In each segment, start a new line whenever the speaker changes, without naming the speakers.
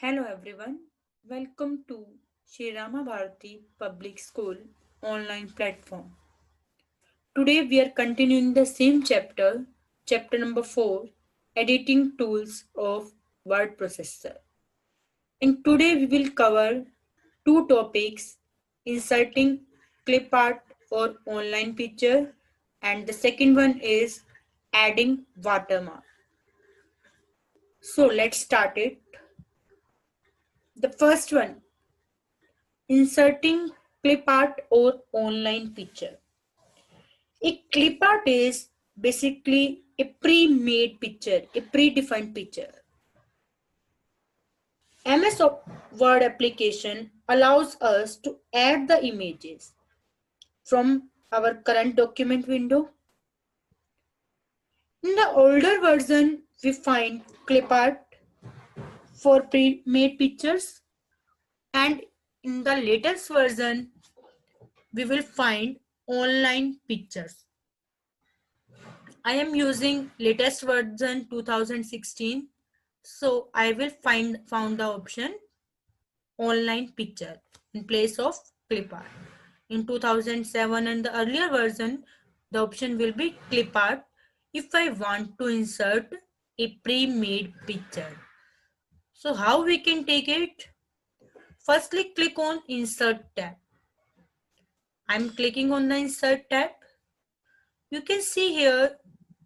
Hello everyone, welcome to Sri Rama Bharati Public School online platform. Today we are continuing the same chapter, chapter number 4, editing tools of word processor. And today we will cover two topics, inserting clip art or online picture, and the second one is adding watermark. So let's start it. The first one, inserting clip art or online picture. A clip art is basically a pre-made picture, a predefined picture. MS Word application allows us to add the images from our current document window. In the older version, we find clip art for pre-made pictures, and in the latest version, we will find online pictures. I am using latest version 2016, so I will found the option online picture in place of clip art. In 2007 and the earlier version, the option will be clip art if I want to insert a pre-made picture. So how we can take it? Firstly, click on insert tab. I'm clicking on the insert tab. You can see here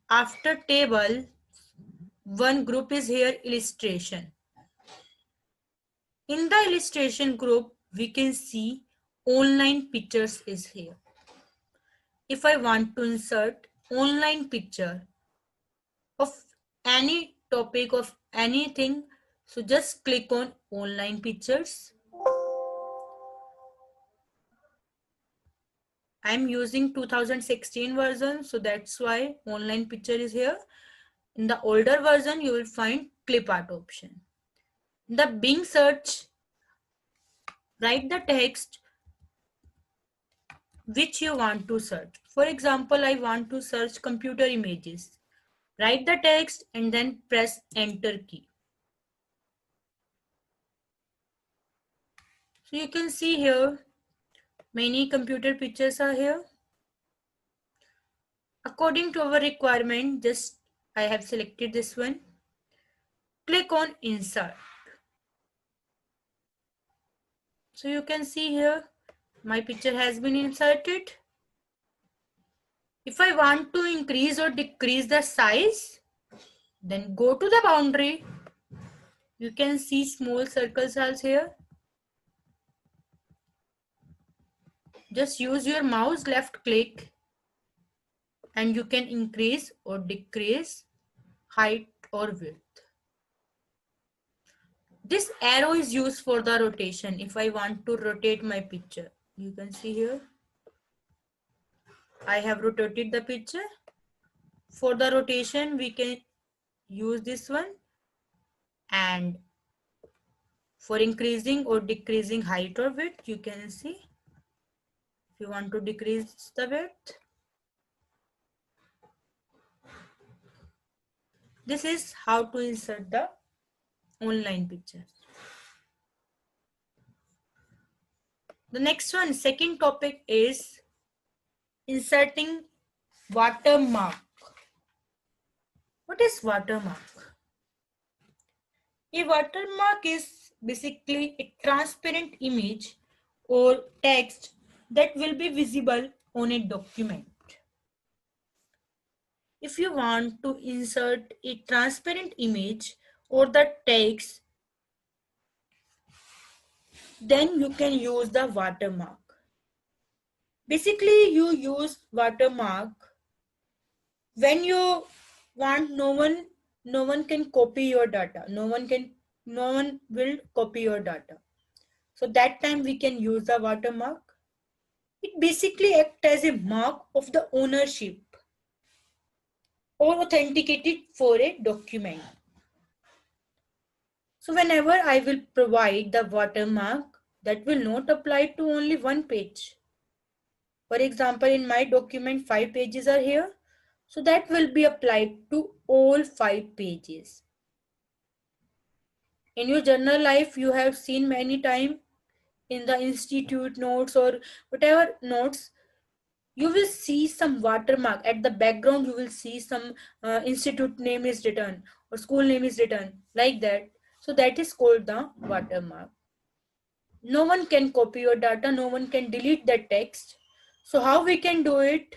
after table, one group is here illustration. In the illustration group, we can see online pictures is here. If I want to insert online picture of any topic of anything, so just click on online pictures. I'm using 2016 version, so that's why online picture is here. In the older version, you will find clip art option. In the Bing search, write the text which you want to search. For example, I want to search computer images. Write the text and then press enter key. So you can see here many computer pictures are here. According to our requirement, just I have selected this one. Click on insert. So you can see here my picture has been inserted. If I want to increase or decrease the size, then go to the boundary. You can see small circles are here. Just use your mouse left click and you can increase or decrease height or width. This arrow is used for the rotation. If I want to rotate my picture, you can see here I have rotated the picture. For the rotation, we can use this one, and for increasing or decreasing height or width, you can see if you want to decrease the width. This is how to insert the online pictures. The next one, second topic is inserting watermark. What is watermark? A watermark is basically a transparent image or text that will be visible on a document. If you want to insert a transparent image or the text, then you can use the watermark. Basically, you use watermark when you want no one can copy your data. No one will copy your data. So that time we can use the watermark. It basically acts as a mark of the ownership or authenticated for a document. So whenever I will provide the watermark, that will not apply to only one page. For example, in my document, 5 pages are here. So that will be applied to all 5 pages. In your journal life, you have seen many times in the institute notes or whatever notes, you will see some watermark at the background. You will see some institute name is written or school name is written like that. So that is called the watermark. No one can copy your data, no one can delete that text. So how we can do it?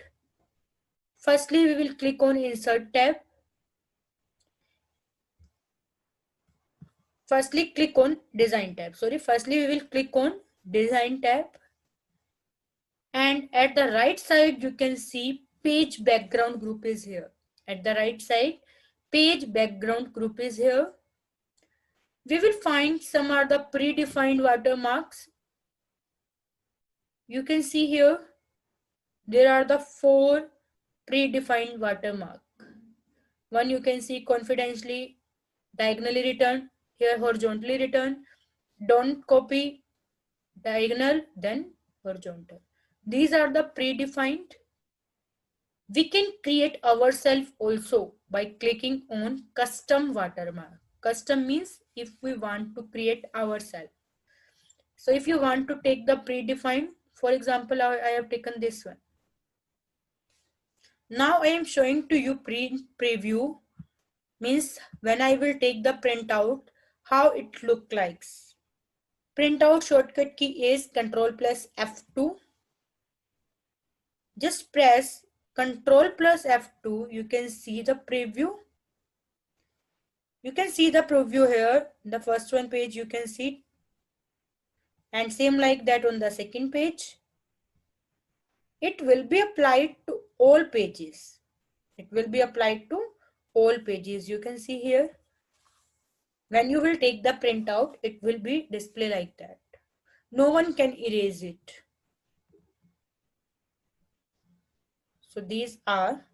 Firstly, we will click on insert tab. Firstly, click on design tab. Firstly, we will click on design tab. And at the right side, you can see page background group is here. At the right side, page background group is here. We will find some are the predefined watermarks. You can see here, there are the 4 predefined watermark. One you can see confidentially, diagonally written, here horizontally written, don't copy, diagonal, then horizontal. These are the predefined. We can create ourselves also by clicking on custom watermark. Custom means if we want to create ourselves. So if you want to take the predefined, for example, I have taken this one. Now I am showing to you preview, means when I will take the printout, how it look like. Printout shortcut key is Ctrl plus F2. Just press Ctrl plus F2. You can see the preview. You can see the preview here. The first one page you can see. And same like that on the second page. It will be applied to all pages. It will be applied to all pages. You can see here. When you will take the printout, it will be display like that. No one can erase it. So these are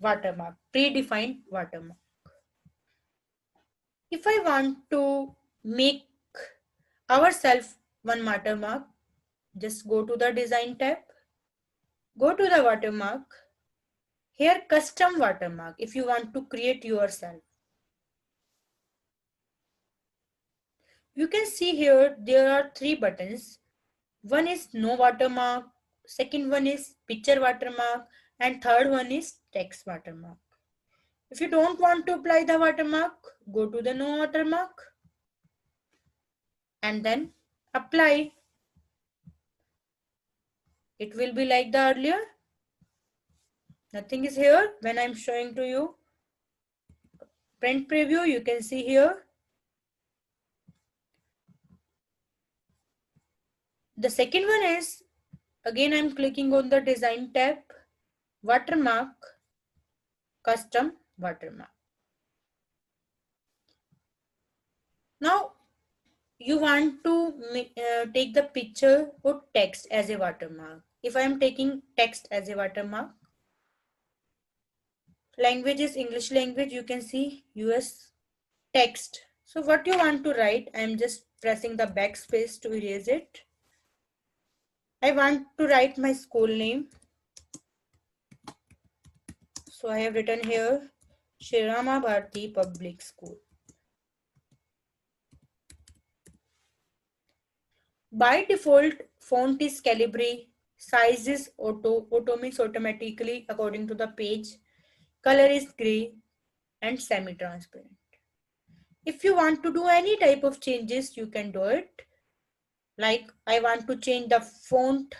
watermark, predefined watermark. If I want to make ourselves one watermark, just go to the design tab, go to the watermark, here custom watermark if you want to create yourself. You can see here there are 3 buttons. One is no watermark, second one is picture watermark, and third one is text watermark. If you don't want to apply the watermark, go to the no watermark and then apply. It will be like the earlier. Nothing is here. When I'm showing to you print preview, you can see here. The second one is, again I'm clicking on the design tab, watermark, custom watermark. Now you want to take the picture or text as a watermark. If I am taking text as a watermark, language is English language, you can see US text. So what you want to write, I am just pressing the backspace to erase it. I want to write my school name. So I have written here Shri Rama Bharati Public School. By default, font is Calibri, size is auto means automatically according to the page, color is gray and semi-transparent. If you want to do any type of changes, you can do it. Like I want to change the font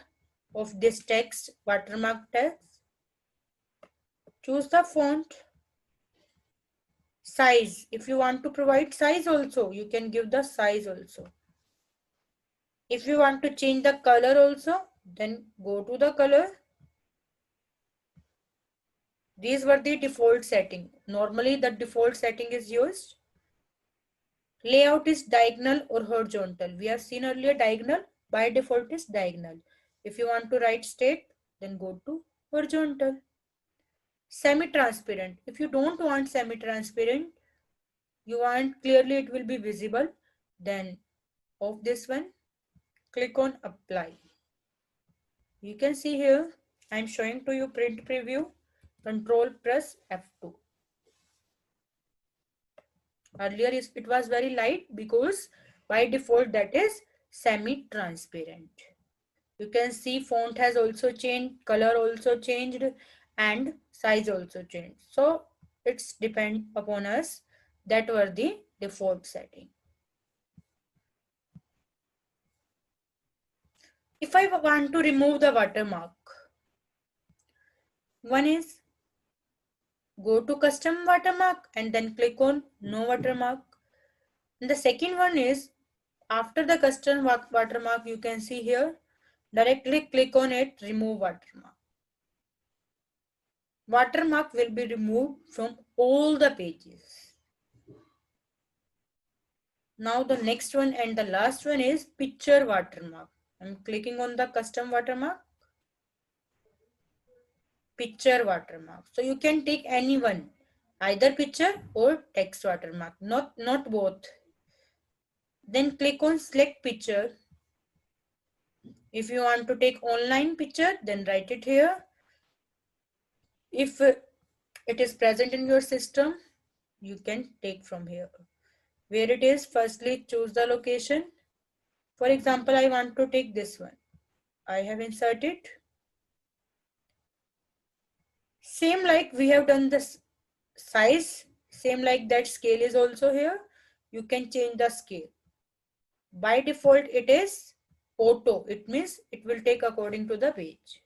of this text, watermark text. Choose the font. Size, if you want to provide size also, you can give the size also. If you want to change the color also, then go to the color. These were the default setting. Normally the default setting is used. Layout is diagonal or horizontal. We have seen earlier diagonal. By default is diagonal. If you want to write straight, then go to horizontal. Semi-transparent. If you don't want semi-transparent, you want clearly it will be visible, then off this one. Click on apply. You can see here I am showing to you print preview. Control press F2. Earlier it was very light because by default that is semi-transparent. You can see font has also changed, color also changed, and size also changed. So it's depend upon us. That were the default setting. If I want to remove the watermark, one is go to custom watermark and then click on no watermark. And the second one is after the custom watermark, you can see here, directly click on it, remove watermark. Watermark will be removed from all the pages. Now the next one and the last one is picture watermark. I'm clicking on the custom watermark, picture watermark. So you can take any one, either picture or text watermark, not both. Then click on select picture. If you want to take online picture, then write it here. If it is present in your system, you can take from here. Where it is, firstly choose the location. For example, I want to take this one. I have inserted. Same like we have done this size, same like that scale is also here. You can change the scale. By default, it is auto. It means it will take according to the page.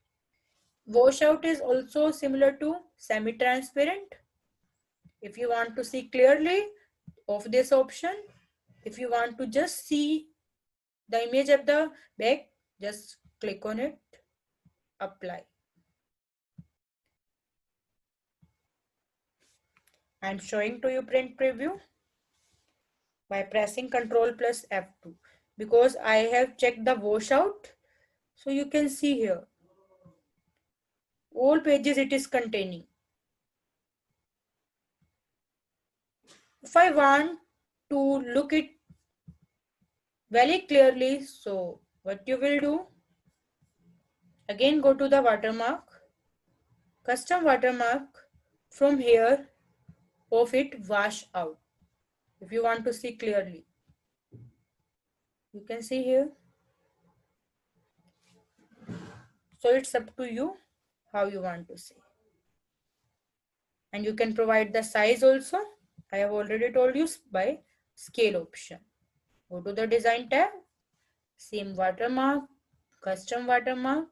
Washout is also similar to semi-transparent. If you want to see clearly, of this option. If you want to just see the image of the back, just click on it, apply. I'm showing to you print preview by pressing Ctrl plus F2 because I have checked the washout. So you can see here all pages it is containing. If I want to look it very clearly, so what you will do, again go to the watermark, custom watermark, from here of it wash out. If you want to see clearly, you can see here. So it's up to you how you want to see. And you can provide the size also. I have already told you by scale option. Go to the design tab, same watermark, custom watermark,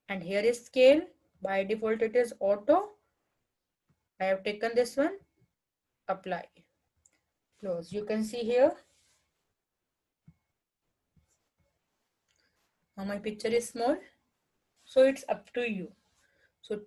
and here is scale. By default it is auto. I have taken this one, apply, close. You can see here. Now my picture is small, so it's up to you. So